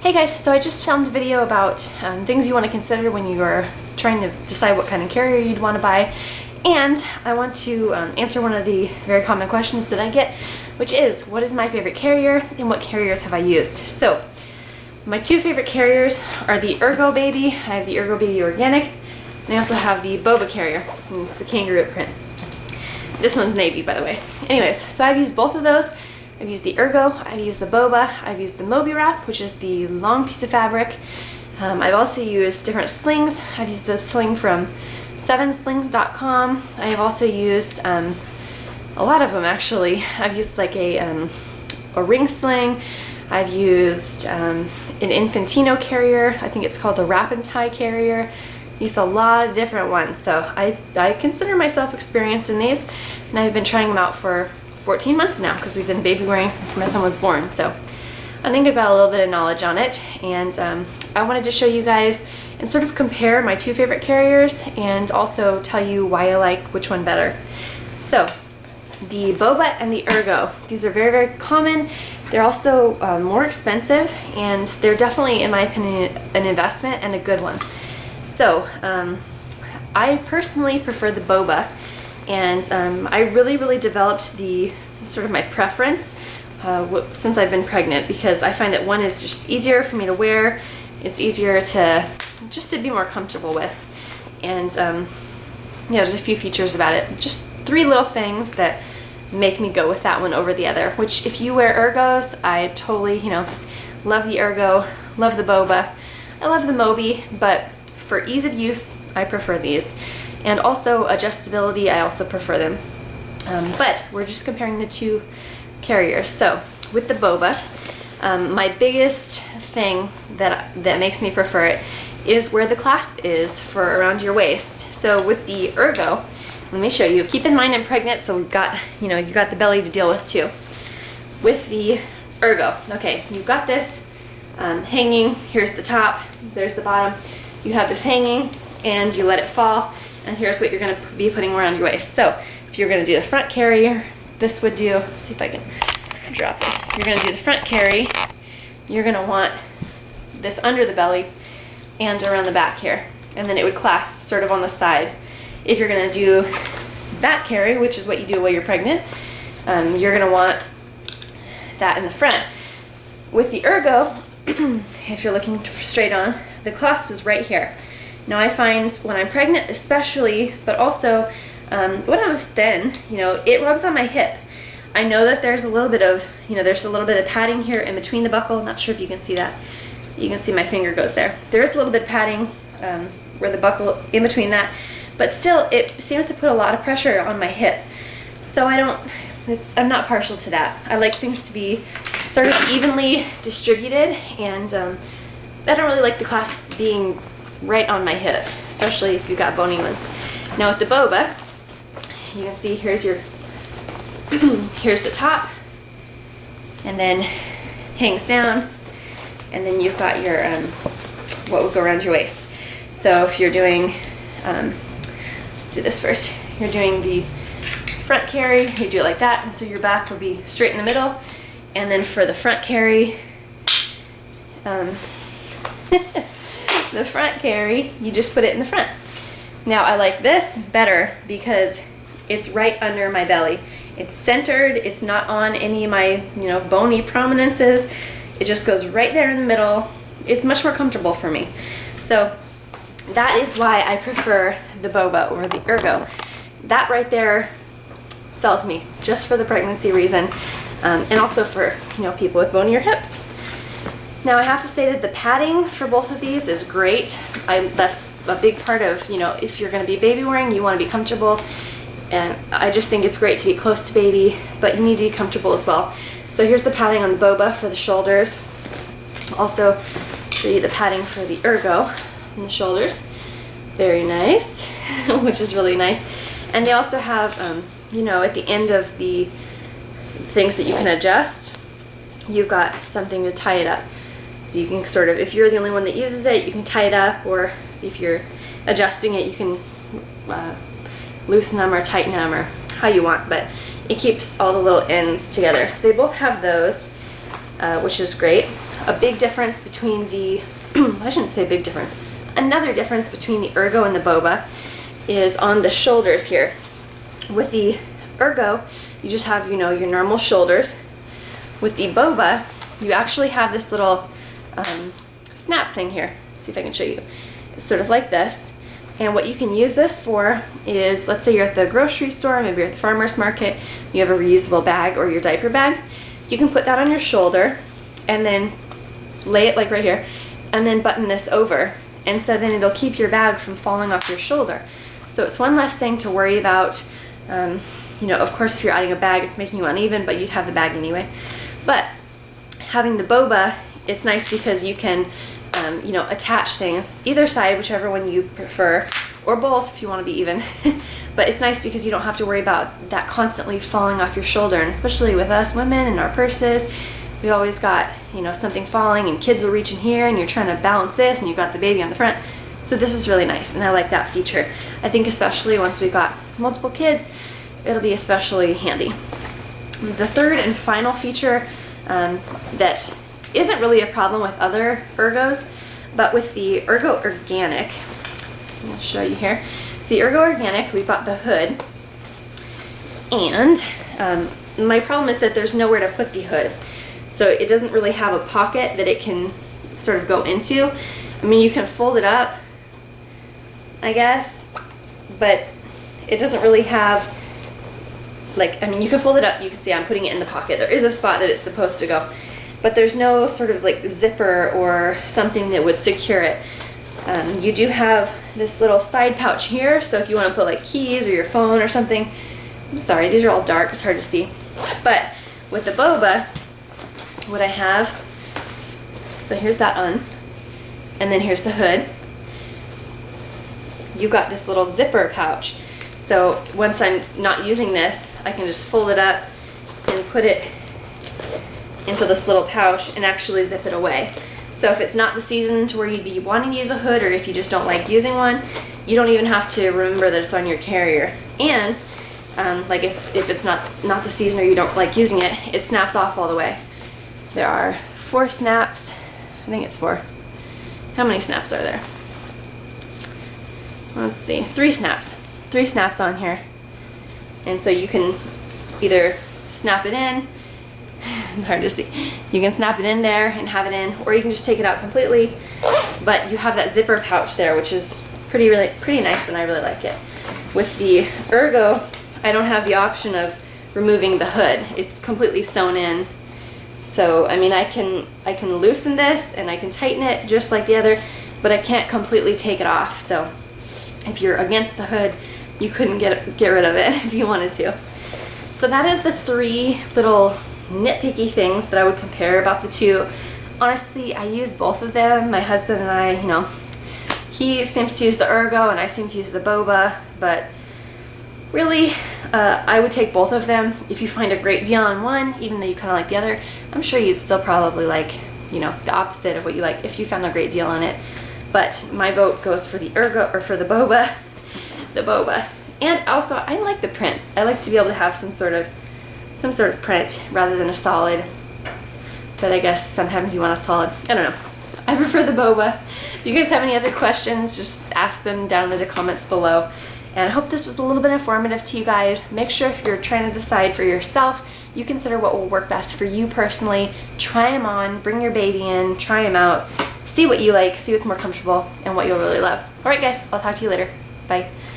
Hey guys, so I just filmed a video about things you want to consider when you are trying to decide what kind of carrier you'd want to buy, and I want to answer one of the very common questions that I get, which is, what is my favorite carrier and what carriers have I used? So, my two favorite carriers are the Ergo Baby. I have the Ergo Baby Organic, and I also have the Boba carrier, and it's the kangaroo print. This one's navy, by the way. Anyways, so I've used both of those. I've used the Ergo, I've used the Boba, I've used the Moby Wrap, which is the long piece of fabric. I've also used different slings. I've used the sling from 7slings.com. I've also used a lot of them actually. I've used like a ring sling. I've used an Infantino carrier. I think it's called the Wrap and Tie carrier. Used a lot of different ones, so I consider myself experienced in these, and I've been trying them out for 14 months now because we've been baby wearing since my son was born. So I think I've got a little bit of knowledge on it, and I wanted to show you guys and sort of compare my two favorite carriers and also tell you why I like which one better. So the Boba and the Ergo, these are very, very common. They're also more expensive, and they're definitely, in my opinion, an investment and a good one. So I personally prefer the Boba, and I really developed the sort of my preference since I've been pregnant, because I find that one is just easier for me to wear. It's easier to be more comfortable with, and there's a few features about it. Just three little things that make me go with that one over the other. Which, if you wear Ergos, I totally love the Ergo, love the Boba, I love the Moby, but for ease of use, I prefer these. And also adjustability, I also prefer them. But we're just comparing the two carriers. So with the Boba, my biggest thing that makes me prefer it is where the clasp is for around your waist. So with the Ergo, let me show you. Keep in mind I'm pregnant, so we've got, you got the belly to deal with too. With the Ergo, okay, you've got this hanging. Here's the top, there's the bottom. You have this hanging, and you let it fall, and here's what you're going to be putting around your waist. So if you're going to do the front carry, this would do, let's see if I can drop this. If you're going to do the front carry, you're going to want this under the belly and around the back here, and then it would clasp sort of on the side. If you're going to do back carry, which is what you do while you're pregnant, you're going to want that in the front. With the Ergo, if you're looking straight on, the clasp is right here. Now I find when I'm pregnant especially, but also when I was thin, it rubs on my hip. I know that there's a little bit of, there's a little bit of padding here in between the buckle. Not sure if you can see that. You can see my finger goes there. There is a little bit of padding where the buckle, in between that, but still it seems to put a lot of pressure on my hip. So I'm not partial to that. I like things to be sort of evenly distributed, and I don't really like the clasp being right on my hip, especially if you've got bony ones. Now with the Boba, you can see here's your here's the top, and then hangs down, and then you've got your what would go around your waist. So if you're doing let's do this first. You're doing the front carry, you do it like that, and so your back will be straight in the middle. And then for the front carry, the front carry, you just put it in the front. Now I like this better because it's right under my belly. It's centered, it's not on any of my bony prominences. It just goes right there in the middle. It's much more comfortable for me. So that is why I prefer the Boba over the Ergo. That right there sells me, just for the pregnancy reason, and also for people with bonier hips. Now I have to say that the padding for both of these is great. That's a big part of, if you're going to be baby wearing, you want to be comfortable, and I just think it's great to be close to baby, but you need to be comfortable as well. So here's the padding on the Boba for the shoulders. Also show you the padding for the Ergo on the shoulders. Very nice, which is really nice. And they also have, at the end of the things that you can adjust, you've got something to tie it up. So you can sort of, if you're the only one that uses it, you can tie it up, or if you're adjusting it, you can loosen them or tighten them or how you want, but it keeps all the little ends together. So they both have those, which is great. a big difference between the, I shouldn't say big difference, another difference between the Ergo and the Boba is on the shoulders here. With the Ergo, you just have, you know, your normal shoulders. With the Boba, you actually have this little snap thing here. Let's see if I can show you. It's sort of like this. And what you can use this for is, let's say you're at the grocery store, maybe you're at the farmer's market, you have a reusable bag or your diaper bag. You can put that on your shoulder and then lay it like right here and then button this over. And so then it'll keep your bag from falling off your shoulder. So it's one less thing to worry about. You know, of course, if you're adding a bag, it's making you uneven, but you'd have the bag anyway. But having the Boba, it's nice because you can, you know, attach things either side, whichever one you prefer, or both if you want to be even. But it's nice because you don't have to worry about that constantly falling off your shoulder. And especially with us women and our purses, we always got, you know, something falling and kids will reach in here and you're trying to balance this and you've got the baby on the front. So this is really nice and I like that feature. I think especially once we've got multiple kids, it'll be especially handy. The third and final feature that isn't really a problem with other Ergos, but with the Ergo Organic, I'll show you here. So the Ergo Organic, we've got the hood, and my problem is that there's nowhere to put the hood. So it doesn't really have a pocket that it can sort of go into. I mean, you can fold it up, I guess, but it doesn't really have, like, I mean, you can fold it up, you can see I'm putting it in the pocket. There is a spot that it's supposed to go, but there's no sort of like zipper or something that would secure it. You do have this little side pouch here, so if you want to put like keys or your phone or something. I'm sorry, these are all dark, it's hard to see. But with the Boba, what I have, so here's that on, and then here's the hood. You got this little zipper pouch. So once I'm not using this, I can just fold it up and put it into this little pouch and actually zip it away. So if it's not the season to where you'd be wanting to use a hood, or if you just don't like using one, you don't even have to remember that it's on your carrier. And like if it's not the season or you don't like using it, it snaps off all the way. There are 4 snaps. I think it's 4. How many snaps are there? Let's see, 3 snaps. 3 snaps on here. And so you can either snap it in, hard to see, you can snap it in there and have it in, or you can just take it out completely, but you have that zipper pouch there, which is pretty nice, and I really like it. With the Ergo, I don't have the option of removing the hood. It's completely sewn in. So, I mean, I can loosen this and I can tighten it just like the other, but I can't completely take it off. So if you're against the hood, you couldn't get rid of it if you wanted to. So that is the 3 little nitpicky things that I would compare about the two. Honestly, I use both of them. My husband and I, you know, he seems to use the Ergo and I seem to use the Boba, but really, I would take both of them. If you find a great deal on one, even though you kind of like the other, I'm sure you'd still probably like, you know, the opposite of what you like if you found a great deal on it. But my vote goes for the Ergo, or for the Boba. The Boba. And also, I like the prints. I like to be able to have some sort of print rather than a solid. But I guess sometimes you want a solid. I don't know. I prefer the Boba. If you guys have any other questions, just ask them down in the comments below. And I hope this was a little bit informative to you guys. Make sure if you're trying to decide for yourself, you consider what will work best for you personally. Try them on, bring your baby in, try them out, see what you like, see what's more comfortable, and what you'll really love. Alright guys, I'll talk to you later. Bye.